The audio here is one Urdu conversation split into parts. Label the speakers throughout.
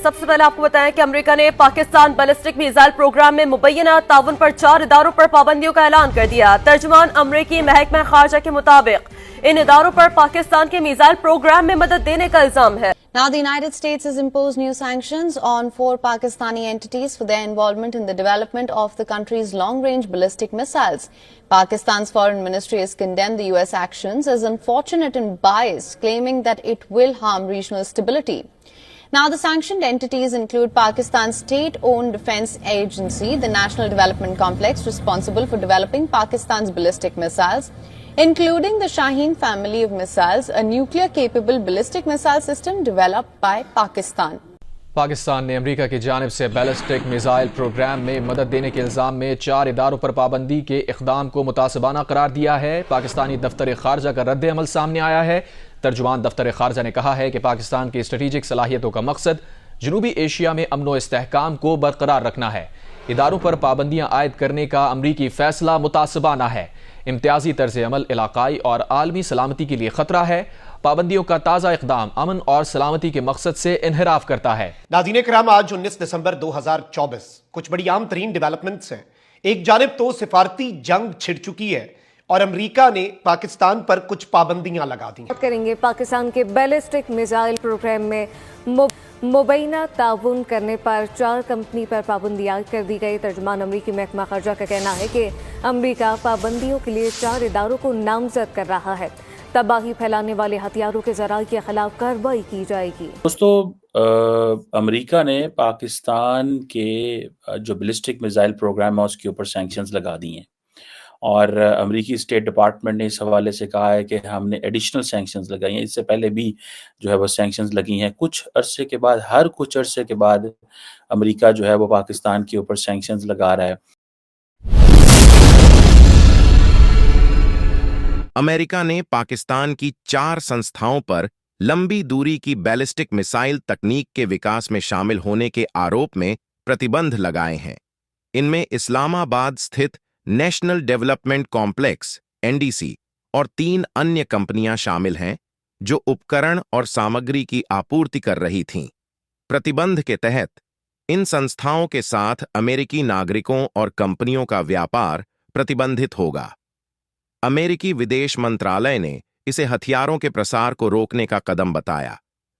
Speaker 1: سب سے پہلے آپ کو بتائیں کہ امریکہ نے پاکستان بیلسٹک میزائل پروگرام میں مبینہ تعاون پر 4 اداروں پر پابندیوں کا اعلان کر دیا۔ ترجمان امریکی محکمہ خارجہ کے مطابق ان اداروں پر پاکستان کے میزائل پروگرام میں مدد دینے کا الزام ہے۔
Speaker 2: Now, the United States has imposed new sanctions on 4 Pakistani entities for their involvement in the development of the country's long-range ballistic missiles. Pakistan's foreign ministry has condemned the U.S. actions as unfortunate and biased, claiming that it will harm regional stability. Now, the sanctioned entities include Pakistan's state-owned defense agency, the National Development Complex, responsible for developing Pakistan's ballistic missiles, including the Shaheen family of missiles, a nuclear-capable ballistic missile system developed by Pakistan.
Speaker 3: Pakistan نے امریکہ کی جانب سے بیلسٹک میزائل پروگرام میں مدد دینے کے الزام میں 4 اداروں پر پابندی کے اقدام کو متعصبانہ قرار دیا ہے۔ پاکستانی دفتر خارجہ کا رد عمل سامنے آیا ہے۔ ترجمان دفتر خارجہ نے کہا ہے کہ پاکستان کی اسٹریٹجک صلاحیتوں کا مقصد جنوبی ایشیا میں امن و استحکام کو برقرار رکھنا ہے۔ اداروں پر پابندیاں عائد کرنے کا امریکی فیصلہ متعصبانہ ہے۔ امتیازی طرز عمل علاقائی اور عالمی سلامتی کے لیے خطرہ ہے۔ پابندیوں کا تازہ اقدام امن اور سلامتی کے مقصد سے انحراف کرتا ہے۔
Speaker 4: ناظرین کرام، آج 19 دسمبر 2024 کچھ بڑی عام ترین ڈیولپمنٹس ہیں۔ ایک جانب تو سفارتی جنگ چھڑ چکی ہے اور امریکہ نے پاکستان پر کچھ پابندیاں لگا دی ہیں۔
Speaker 5: کریں گے پاکستان کے بیلسٹک میزائل پروگرام میں مبینہ تعاون کرنے پر 4 کمپنی پر پابندی عائد کر دی گئی۔ ترجمان امریکی محکمہ خارجہ کا کہنا ہے کہ امریکہ پابندیوں کے لیے 4 اداروں کو نامزد کر رہا ہے۔ تباہی پھیلانے والے ہتھیاروں کے ذرائع کے خلاف کارروائی کی جائے گی۔
Speaker 6: دوستو، امریکہ نے پاکستان کے جو بیلسٹک میزائل پروگرام ہے اس کے اوپر سینکشنز لگا دی ہیں، اور امریکی اسٹیٹ ڈپارٹمنٹ نے اس حوالے سے کہا ہے کہ ہم نے ایڈیشنل سینکشنز لگائی ہیں۔ اس سے پہلے بھی جو ہے وہ سینکشنز لگی ہیں۔ کچھ عرصے کے بعد، ہر کچھ عرصے کے بعد امریکہ جو ہے وہ پاکستان کے اوپر سینکشنز لگا رہا ہے۔
Speaker 7: امریکہ نے پاکستان کی 4 سنستھاؤں پر لمبی دوری کی بیلسٹک میزائل تکنیک کے وکاس میں شامل ہونے کے آروپ میں پرتیبندھ لگائے ہیں۔ ان میں اسلام آباد استھت نیشنل ڈیولپمنٹ کمپلیکس (NDC) اور 3 انیہ کمپنیاں شامل ہیں جو اپکرن اور سامگری کی آپورتی کر رہی تھیں۔ پرتیبندھ کے تحت ان سنستھاؤں کے ساتھ امریکی ناگرکوں اور کمپنیوں کا ویاپار پرتیبندھت ہوگا۔ امریکی ودیش منترالیہ نے اسے ہتھیاروں کے پرسار کو روکنے کا قدم بتایا،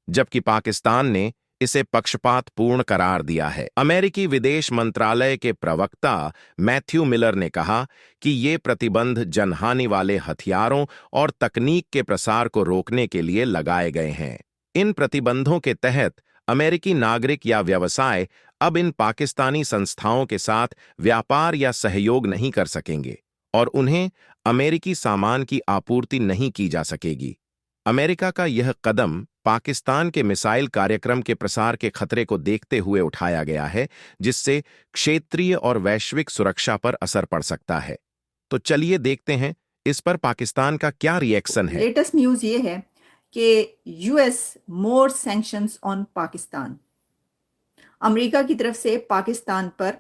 Speaker 7: جبکہ پاکستان نے اسے پکشپات پورن قرار دیا ہے۔ امریکی ودیش منترالیہ کے پروکتا میتھیو ملر نے کہا کہ یہ پرتیبندھ جنہانی والے ہتھیاروں اور تکنیک کے پرسار کو روکنے کے لیے لگائے گئے ہیں۔ ان پرتیبندھوں کے تحت امریکی ناگرک یا ویوسائے اب ان پاکستانی سنستھاؤں کے ساتھ ویاپار یا سہیوگ نہیں کر سکیں گے اور انہیں امریکی سامان کی آپورتی نہیں کی جا سکے گی۔ امریکہ کا یہ قدم پاکستان کے میزائل کاریہ کے پرسار کے خطرے کو دیکھتے ہوئے اٹھایا گیا ہے، جس سے کشیتریہ اور ویشوک سرکشا پر اثر پڑ سکتا ہے۔ تو چلیے دیکھتے ہیں اس پر پاکستان کا کیا ری ایکشن ہے۔
Speaker 8: لیٹسٹ نیوز یہ ہے کہ US مور سینکشنز آن پاکستان۔ امریکہ کی طرف سے پاکستان پر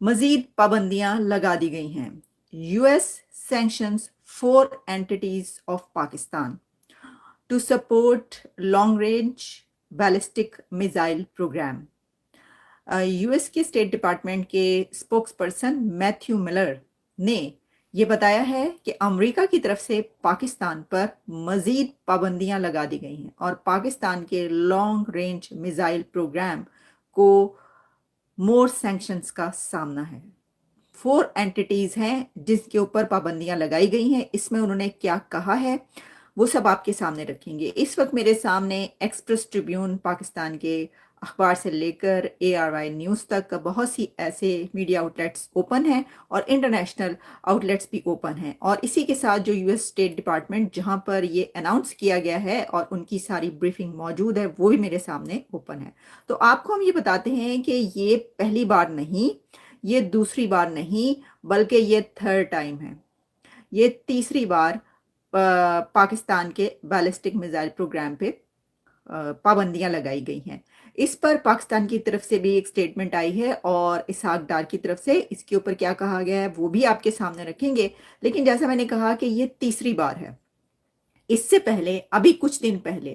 Speaker 8: مزید پابندیاں لگا دی گئی ہیں۔ US sanctions 4 entities of Pakistan to support long-range ballistic missile program. US کے اسٹیٹ ڈپارٹمنٹ کے اسپوکس پرسن میتھیو ملر نے یہ بتایا ہے کہ امریکہ کی طرف سے پاکستان پر مزید پابندیاں لگا دی گئی ہیں اور پاکستان کے لانگ رینج میزائل پروگرام کو مور سینکشنز کا سامنا ہے۔ 4 اینٹیٹیز ہیں جس کے اوپر پابندیاں لگائی گئی ہیں۔ اس میں انہوں نے کیا کہا ہے وہ سب آپ کے سامنے رکھیں گے۔ اس وقت میرے سامنے ایکسپریس ٹریبیون پاکستان کے اخبار سے لے کر ARY نیوز تک بہت سی ایسے میڈیا آؤٹلیٹس اوپن ہیں اور انٹرنیشنل آؤٹلیٹس بھی اوپن ہیں، اور اسی کے ساتھ جو US اسٹیٹ ڈپارٹمنٹ جہاں پر یہ اناؤنس کیا گیا ہے اور ان کی ساری بریفنگ موجود ہے وہ بھی میرے سامنے اوپن ہے۔ تو آپ کو ہم یہ بتاتے ہیں کہ یہ پہلی بار نہیں، یہ دوسری بار نہیں، بلکہ یہ 3rd ٹائم ہے۔ یہ تیسری بار پاکستان کے بیلسٹک میزائل پروگرام پہ پابندیاں لگائی گئی ہیں۔ اس پر پاکستان کی طرف سے بھی ایک سٹیٹمنٹ آئی ہے اور اسحاق ڈار کی طرف سے اس کے اوپر کیا کہا گیا ہے وہ بھی آپ کے سامنے رکھیں گے۔ لیکن جیسا میں نے کہا کہ یہ تیسری بار ہے۔ اس سے پہلے ابھی کچھ دن پہلے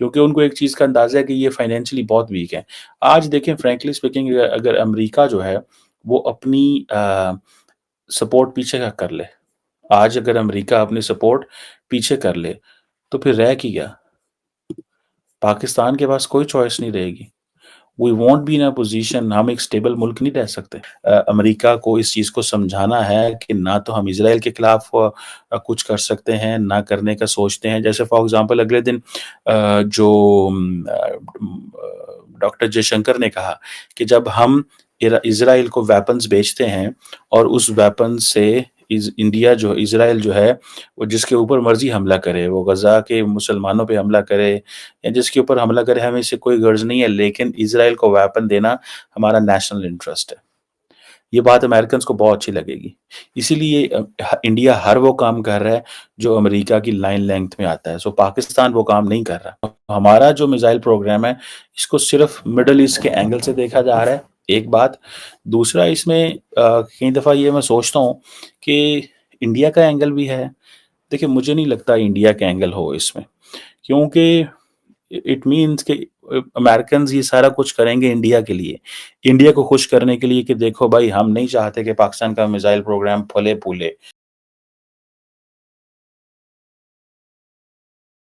Speaker 6: کیونکہ ان کو ایک چیز کا اندازہ ہے کہ یہ فائنینشلی بہت ویک ہے. آج دیکھیں فرینکلی اسپیکنگ اگر امریکہ جو ہے وہ اپنی سپورٹ پیچھے کا کر لے, آج اگر امریکہ اپنی سپورٹ پیچھے کر لے تو پھر رہ کی گیا, پاکستان کے پاس کوئی چوائس نہیں رہے گی. We want be in a position, ہم ایک سٹیبل ملک نہیں رہ سکتے. امریکہ کو اس چیز کو سمجھانا ہے کہ نہ تو ہم اسرائیل کے خلاف کچھ کر سکتے ہیں, نہ کرنے کا سوچتے ہیں. جیسے فار ایگزامپل اگلے دن جو ڈاکٹر جے شنکر نے کہا کہ جب ہم اسرائیل کو ویپنز بیچتے ہیں اور اس ویپن سے انڈیا جو اسرائیل جو ہے وہ جس کے اوپر مرضی حملہ کرے, وہ غزہ کے مسلمانوں پہ حملہ کرے یا جس کے اوپر حملہ کرے, ہمیں اس سے کوئی غرض نہیں ہے, لیکن اسرائیل کو ویپن دینا ہمارا نیشنل انٹرسٹ ہے. یہ بات امریکنز کو بہت اچھی لگے گی. اسی لیے انڈیا ہر وہ کام کر رہا ہے جو امریکہ کی لائن لینتھ میں آتا ہے. سو پاکستان وہ کام نہیں کر رہا. ہمارا جو میزائل پروگرام ہے اس کو صرف مڈل ایسٹ کے اینگل سے دیکھا جا رہا ہے, ایک بات. دوسرا, اس میں کئی دفعہ یہ میں سوچتا ہوں کہ انڈیا کا اینگل بھی ہے. دیکھیں مجھے نہیں لگتا انڈیا کا اینگل ہو اس میں, کیونکہ اٹ مینس کہ امریکنز یہ سارا کچھ کریں گے انڈیا کے لیے, انڈیا کو خوش کرنے کے لیے کہ دیکھو بھائی ہم نہیں چاہتے کہ پاکستان کا میزائل پروگرام پھلے پھولے,